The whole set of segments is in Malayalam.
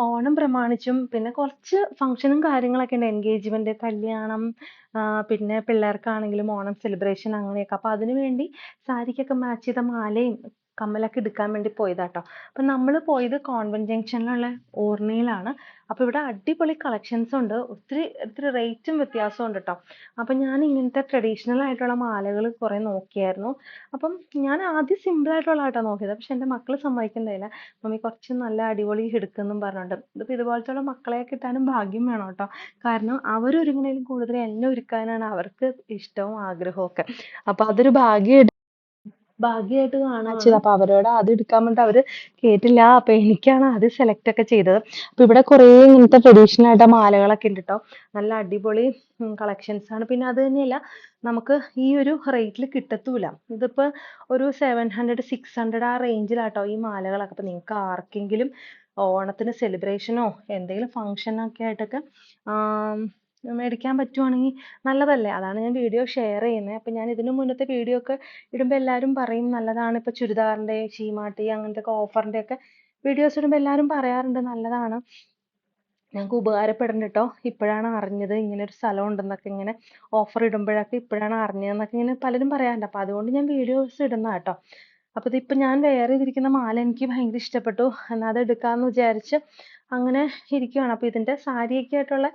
ഓണം പ്രമാണിച്ചും പിന്നെ കുറച്ച് ഫംഗ്ഷനും കാര്യങ്ങളൊക്കെ ഉണ്ട്. എൻഗേജ്മെന്റ്, കല്യാണം, പിന്നെ പിള്ളേർക്കാണെങ്കിലും ഓണം സെലിബ്രേഷൻ അങ്ങനെയൊക്കെ. അപ്പൊ അതിനു വേണ്ടി സാരിക്കൊക്കെ മാച്ച് ചെയ്ത മാലയും കമ്മലൊക്കെ എടുക്കാൻ വേണ്ടി പോയതാട്ടോ. അപ്പൊ നമ്മൾ പോയത് കോൺവെന്റ് ജംഗ്ഷനിലുള്ള ഓർണിയിലാണ്. അപ്പൊ ഇവിടെ അടിപൊളി കളക്ഷൻസ് ഉണ്ട്. ഒത്തിരി ഒത്തിരി റേറ്റും വ്യത്യാസവും ഉണ്ട് ട്ടോ. അപ്പൊ ഞാൻ ഇങ്ങനത്തെ ട്രഡീഷണൽ ആയിട്ടുള്ള മാലകൾ കുറെ നോക്കിയായിരുന്നു. അപ്പം ഞാൻ ആദ്യം സിമ്പിൾ ആയിട്ടുള്ള ആട്ടോ നോക്കിയത്. പക്ഷെ എൻ്റെ മക്കള് സമ്മതിക്കുന്നില്ല. മമ്മി കുറച്ച് നല്ല അടിപൊളി എടുക്കുന്നും പറഞ്ഞോണ്ട്. ഇതിപ്പോ ഇതുപോലത്തുള്ള മക്കളെ കിട്ടാനും ഭാഗ്യം വേണം കേട്ടോ. കാരണം അവരൊരുങ്ങണേലും കൂടുതൽ എന്നെ ഒരുക്കാനാണ് അവർക്ക് ഇഷ്ടവും ആഗ്രഹവും ഒക്കെ. അപ്പൊ അതൊരു ഭാഗ്യമായിട്ട് കാണുവാണ്. അപ്പൊ അവരോട് അത് എടുക്കാൻ വേണ്ടിട്ട് അവര് കേട്ടില്ല. അപ്പൊ എനിക്കാണ് അത് സെലക്ട് ഒക്കെ ചെയ്തത്. അപ്പൊ ഇവിടെ കുറേ ഇങ്ങനത്തെ ട്രഡീഷണൽ ആയിട്ട് മാലകളൊക്കെ ഉണ്ട് ട്ടോ. നല്ല അടിപൊളി കളക്ഷൻസ് ആണ്. പിന്നെ അത് തന്നെയല്ല, നമുക്ക് ഈ ഒരു റേറ്റിൽ കിട്ടത്തൂല. ഇതിപ്പോ ഒരു 700 600 ആ റേഞ്ചിലാട്ടോ ഈ മാലകളൊക്കെ. അപ്പൊ നിങ്ങൾക്ക് ആർക്കെങ്കിലും ഓണത്തിന് സെലിബ്രേഷനോ എന്തെങ്കിലും ഫംഗ്ഷനൊക്കെ ആയിട്ടൊക്കെ മേടിക്കാൻ പറ്റുവാണെങ്കിൽ നല്ലതല്ലേ. അതാണ് ഞാൻ വീഡിയോ ഷെയർ ചെയ്യുന്നത്. അപ്പൊ ഞാൻ ഇതിനു മുന്നത്തെ വീഡിയോ ഒക്കെ ഇടുമ്പോൾ എല്ലാവരും പറയും നല്ലതാണ്. ഇപ്പൊ ചുരിദാറിന്റെ, ചീമാട്ടി അങ്ങനത്തെ ഒക്കെ ഓഫറിന്റെ ഒക്കെ വീഡിയോസ് ഇടുമ്പോൾ എല്ലാവരും പറയാറുണ്ട് നല്ലതാണ്, ഞങ്ങൾക്ക് ഉപകാരപ്പെടുന്നുണ്ട് കേട്ടോ. ഇപ്പോഴാണ് അറിഞ്ഞത് ഇങ്ങനെ ഒരു സ്ഥലം ഉണ്ടെന്നൊക്കെ, ഇങ്ങനെ ഓഫർ ഇടുമ്പോഴൊക്കെ ഇപ്പോഴാണ് അറിഞ്ഞതെന്നൊക്കെ ഇങ്ങനെ പലരും പറയാറുണ്ട്. അപ്പൊ അതുകൊണ്ട് ഞാൻ വീഡിയോസ് ഇടുന്ന കേട്ടോ. അപ്പൊ ഇതിപ്പോ ഞാൻ വെയർ ചെയ്തിരിക്കുന്ന മാല എനിക്ക് ഭയങ്കര ഇഷ്ടപ്പെട്ടു. എന്നാൽ അത് എടുക്കാന്ന് വിചാരിച്ച് അങ്ങനെ ഇരിക്കുകയാണ്. അപ്പൊ ഇതിന്റെ സാരിയൊക്കെ ആയിട്ടുള്ള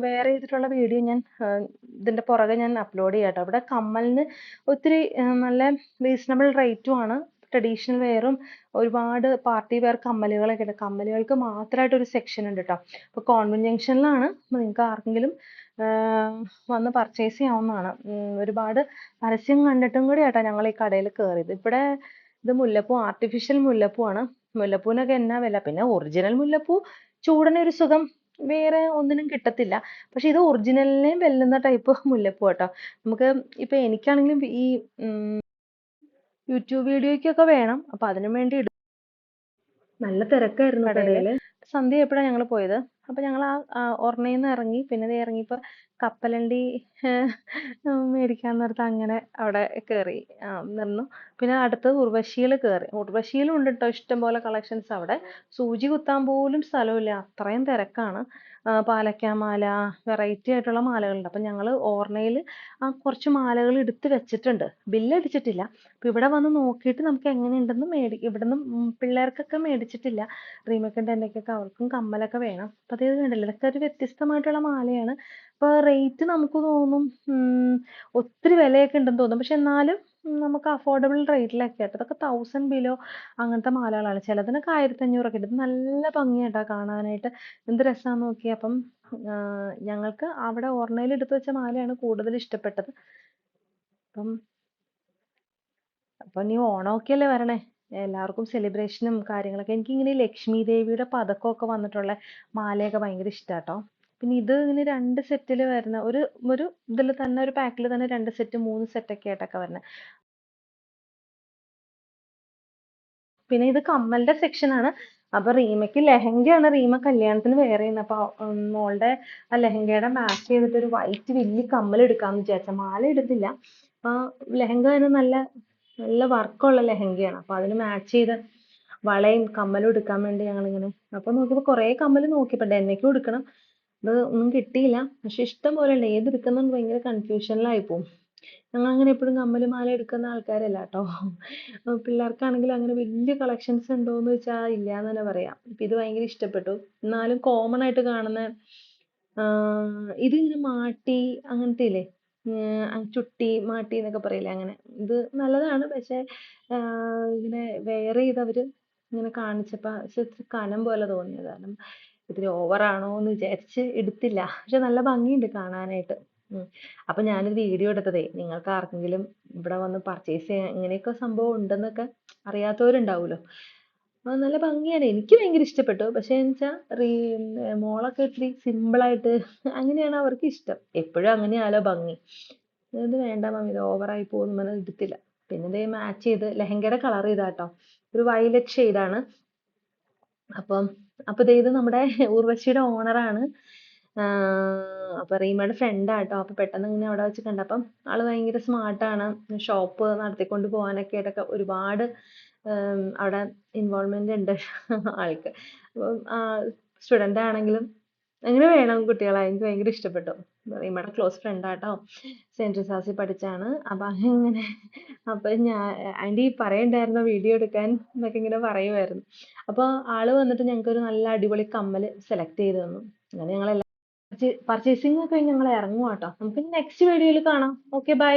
വെയർ ചെയ്തിട്ടുള്ള വീഡിയോ ഞാൻ ഇതിന്റെ പുറകെ ഞാൻ അപ്ലോഡ് ചെയ്യാം ട്ടോ. ഇവിടെ കമ്മലിന് ഒത്തിരി നല്ല റീസണബിൾ റേറ്റും ആണ്. ട്രഡീഷണൽ വെയറും ഒരുപാട് പാർട്ടി വെയർ കമ്മലുകളൊക്കെ ഉണ്ട്. കമ്മലുകൾക്ക് മാത്രമായിട്ട് ഒരു സെക്ഷൻ ഉണ്ട് ട്ടോ. അപ്പൊ കോൺവെന്റ് ജംഗ്ഷനിലാണ്. നിങ്ങൾക്ക് ആർക്കെങ്കിലും വന്ന് പർച്ചേസ് ചെയ്യാവുന്നതാണ്. ഒരുപാട് പരസ്യം കണ്ടിട്ടും കൂടി ആട്ടോ ഞങ്ങൾ ഈ കടയിൽ കയറിയത്. ഇവിടെ ഇത് മുല്ലപ്പൂ, ആർട്ടിഫിഷ്യൽ മുല്ലപ്പൂ ആണ്. മുല്ലപ്പൂവിനൊക്കെ എന്നാ വില. പിന്നെ ഒറിജിനൽ മുല്ലപ്പൂ ചൂടന് ഒരു സുഖം വേറെ ഒന്നിനും കിട്ടത്തില്ല. പക്ഷെ ഇത് ഒറിജിനലിനെയും വെല്ലുന്ന ടൈപ്പ് മുല്ലപ്പൂ കേട്ടോ. നമുക്ക് ഇപ്പൊ എനിക്കാണെങ്കിലും ഈ യൂട്യൂബ് വീഡിയോയ്ക്കൊക്കെ വേണം. അപ്പൊ അതിനു വേണ്ടി നല്ല തിരക്കായിരുന്നു കടയില്. സന്ധ്യ ആയപ്പോഴാണ് ഞങ്ങൾ പോയത്. അപ്പൊ ഞങ്ങൾ ആ ഒർണയിൽ നിന്ന് ഇറങ്ങി. പിന്നെ ദേ ഇറങ്ങിയപ്പോ കപ്പലണ്ടി മേടിക്കാൻ നേരത്ത് അങ്ങനെ അവിടെ കയറി നിന്നു. പിന്നെ അടുത്തത് ഉർവശിയിൽ കയറി. ഉർവശിയിലും ഉണ്ട് ട്ടോ ഇഷ്ടംപോലെ കളക്ഷൻസ്. അവിടെ സൂചി കുത്താൻ പോലും സ്ഥലമില്ല, അത്രയും തിരക്കാണ്. പാലക്കാമാല, വെറൈറ്റി ആയിട്ടുള്ള മാലകളുണ്ട്. അപ്പൊ ഞങ്ങൾ ഓർണയിൽ കുറച്ച് മാലകൾ എടുത്ത് വെച്ചിട്ടുണ്ട്, ബില്ലടിച്ചിട്ടില്ല. അപ്പൊ ഇവിടെ വന്ന് നോക്കിയിട്ട് നമുക്ക് എങ്ങനെയുണ്ടെന്ന് ഇവിടുന്ന് പിള്ളേർക്കൊക്കെ മേടിച്ചിട്ടില്ല. റീമയ്ക്കും ടെന്നയ്ക്കൊക്കെ അവർക്കും കമ്മലൊക്കെ വേണം. അപ്പൊ അത് കണ്ടില്ലേ, ഇതൊക്കെ ഒരു വ്യത്യസ്തമായിട്ടുള്ള മാലയാണ്. അപ്പൊ റേറ്റ് നമുക്ക് തോന്നും ഒത്തിരി വിലയൊക്കെ ഉണ്ടെന്ന് തോന്നും. പക്ഷെ എന്നാലും നമുക്ക് അഫോർഡബിൾ റേറ്റിലൊക്കെ ആയിട്ട് ഇതൊക്കെ 1000 ബിലോ അങ്ങനത്തെ മാലകളാണ്. ചിലതിനൊക്കെ 1500 ഒക്കെ ഉണ്ട്. ഇത് നല്ല ഭംഗിയായിട്ടാ കാണാനായിട്ട്. എന്ത് രസാന്ന് നോക്കി. അപ്പം ഞങ്ങൾക്ക് അവിടെ ഓർണയിൽ എടുത്തു വെച്ച മാലയാണ് കൂടുതൽ ഇഷ്ടപ്പെട്ടത്. അപ്പം നീ ഓണമൊക്കെ അല്ലേ വരണേ, എല്ലാവർക്കും സെലിബ്രേഷനും കാര്യങ്ങളൊക്കെ. എനിക്കിങ്ങനെ ലക്ഷ്മി ദേവിയുടെ പതക്കമൊക്കെ വന്നിട്ടുള്ള മാലയൊക്കെ ഭയങ്കര ഇഷ്ടാട്ടോ. പിന്നെ ഇത് ഇങ്ങനെ 2 സെറ്റിൽ വരുന്ന ഒരു ഒരു ഇതിൽ തന്നെ, ഒരു പാക്കിൽ തന്നെ 2 സെറ്റ് 3 സെറ്റ് ഒക്കെ ആയിട്ടൊക്കെ വരുന്നത്. പിന്നെ ഇത് കമ്മലിന്റെ സെക്ഷൻ ആണ്. അപ്പൊ റീമയ്ക്ക് ലെഹങ്കയാണ് റീമ കല്യാണത്തിന് വെയർ ചെയ്യുന്നത്. അപ്പൊ മോളുടെ ആ ലെഹങ്കയുടെ മാച്ച് ചെയ്തിട്ട് ഒരു വൈറ്റ് വലിയ കമ്മൽ എടുക്കാന്ന് വിചാരിച്ച. മാല എടുത്തില്ല. ആ ലെഹങ്ക തന്നെ നല്ല നല്ല വർക്കുള്ള ലെഹങ്കയാണ്. അപ്പൊ അതിന് മാച്ച് ചെയ്ത വളയും കമ്മലും എടുക്കാൻ വേണ്ടി ഞങ്ങളിങ്ങനെ അപ്പൊ നോക്കിയപ്പോ കുറെ കമ്മൽ നോക്കിയപ്പോ ഡെന്നയ്ക്കും എടുക്കണം. ഇത് ഒന്നും കിട്ടിയില്ല. പക്ഷെ ഇഷ്ടം പോലെ ഉണ്ട്. ഏതെടുക്കുന്ന ഭയങ്കര കൺഫ്യൂഷനിലായി പോകും. ഞങ്ങൾ അങ്ങനെ എപ്പോഴും കമ്മല് മാല എടുക്കുന്ന ആൾക്കാരല്ല കേട്ടോ. പിള്ളേർക്കാണെങ്കിൽ അങ്ങനെ വലിയ കളക്ഷൻസ് ഉണ്ടോന്ന് വെച്ചാൽ ഇല്ലാന്ന് തന്നെ പറയാം. ഇപ്പൊ ഇത് ഭയങ്കര ഇഷ്ടപ്പെട്ടു. എന്നാലും കോമൺ ആയിട്ട് കാണുന്ന ഇത് ഇങ്ങനെ മാട്ടി അങ്ങനത്തെ ഇല്ലേ, ചുട്ടി മാട്ടി എന്നൊക്കെ പറയില്ലേ, അങ്ങനെ. ഇത് നല്ലതാണ്. പക്ഷെ ഇങ്ങനെ വെയർ ചെയ്തവര് ഇങ്ങനെ കാണിച്ചപ്പോ ഇച്ചിരി കനം പോലെ തോന്നിയത് കാരണം ഇത്തിരി ഓവറാണോ എന്ന് വിചാരിച്ച് എടുത്തില്ല. പക്ഷെ നല്ല ഭംഗിയുണ്ട് കാണാനായിട്ട്. അപ്പൊ ഞാനൊരു വീഡിയോ എടുത്തതേ, നിങ്ങൾക്ക് ആർക്കെങ്കിലും ഇവിടെ വന്ന് പർച്ചേസ് ചെയ്യാൻ ഇങ്ങനെയൊക്കെ സംഭവം ഉണ്ടെന്നൊക്കെ അറിയാത്തവരുണ്ടാവുമല്ലോ. അത് നല്ല ഭംഗിയാണ്. എനിക്ക് ഭയങ്കര ഇഷ്ടപ്പെട്ടു. പക്ഷെ വെച്ചാ മോളൊക്കെ ഇത്തിരി സിമ്പിളായിട്ട് അങ്ങനെയാണ് അവർക്ക് ഇഷ്ടം. എപ്പോഴും അങ്ങനെയാലോ ഭംഗി. ഇത് വേണ്ട മമ്മി, ഇത് ഓവറായി പോകുന്നു പറഞ്ഞ് എടുത്തില്ല. പിന്നെ ഇതേ മാച്ച് ചെയ്ത് ലെഹങ്കയുടെ കളർ ഇതാട്ടോ, ഒരു വയലറ്റ് ഷെയ്ഡാണ്. അപ്പം ദേ ഇത് നമ്മുടെ ഉർവശിയുടെ ഓണറാണ്. അപ്പൊ റീമയുടെ ഫ്രണ്ടാട്ടോ. അപ്പൊ പെട്ടെന്ന് ഇങ്ങനെ അവിടെ വെച്ച് കണ്ടപ്പം ആള് ഭയങ്കര സ്മാർട്ടാണ്. ഷോപ്പ് നടത്തിക്കൊണ്ട് പോകാനൊക്കെ ആയിട്ടൊക്കെ ഒരുപാട് അവിടെ ഇൻവോൾവ്മെന്റ് ഉണ്ട് ആൾക്ക്. അപ്പം സ്റ്റുഡന്റ് ആണെങ്കിലും അങ്ങനെ വേണം കുട്ടികളെ. എനിക്ക് ഭയങ്കര ഇഷ്ടപ്പെട്ടു. റീമയുടെ ക്ലോസ് ഫ്രണ്ട് ആട്ടോ, സെന്റ് റിസാസിൽ പഠിച്ചാണ്. അപ്പൊ അങ്ങനെ അപ്പൊ ആന്റി പറയണ്ടായിരുന്നു വീഡിയോ എടുക്കാൻ എന്നൊക്കെ ഇങ്ങനെ പറയുമായിരുന്നു. അപ്പൊ ആള് വന്നിട്ട് ഞങ്ങൾക്ക് ഒരു നല്ല അടിപൊളി കമ്മല് സെലക്ട് ചെയ്ത് തന്നു. അങ്ങനെ ഞങ്ങൾ പർച്ചേസിംഗ് ഒക്കെ ഞങ്ങൾ ഇറങ്ങുവാട്ടോ. നമുക്ക് നെക്സ്റ്റ് വീഡിയോയിൽ കാണാം. Okay bye.